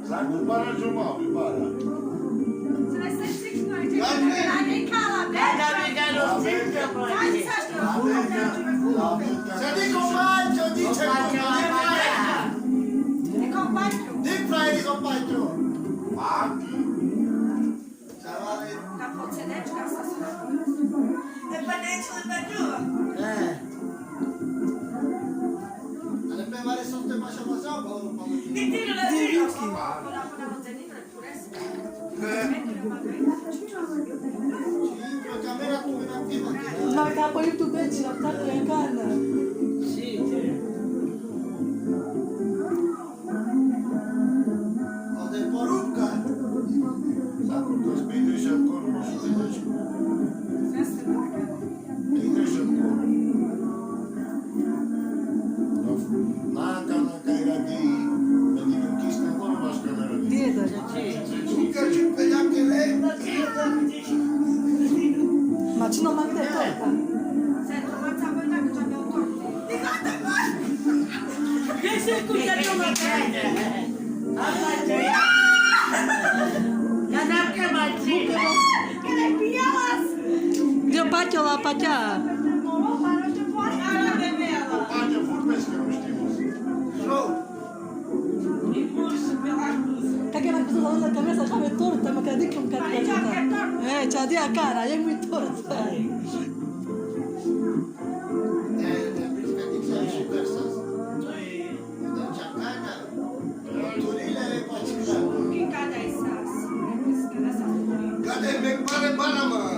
Sai cu barajul mami, bara. Se dice compagno, dice compagno. Di fratelli compagno. Maki. Ale pe mare suntem așa măsau, bă, camera tu în activă. Ma capo YouTube ci l'ho fatto in canna. O de porupca. S-a putut bine și acolo, nu știu de ce. Bine și acolo. Naka era di... Vedi che chiste ancora una scalera di... Dieta. Că ci vedeam că lei. Ma ci non manca di torta. Dio pacchio la pacchia. Compagna vorbesc că nu știu. Perché mi ha preso la camisa come torta, ma che dico un cazzo. C'ha di a cara, è muy torta. Cadê? Me pare, para, mano.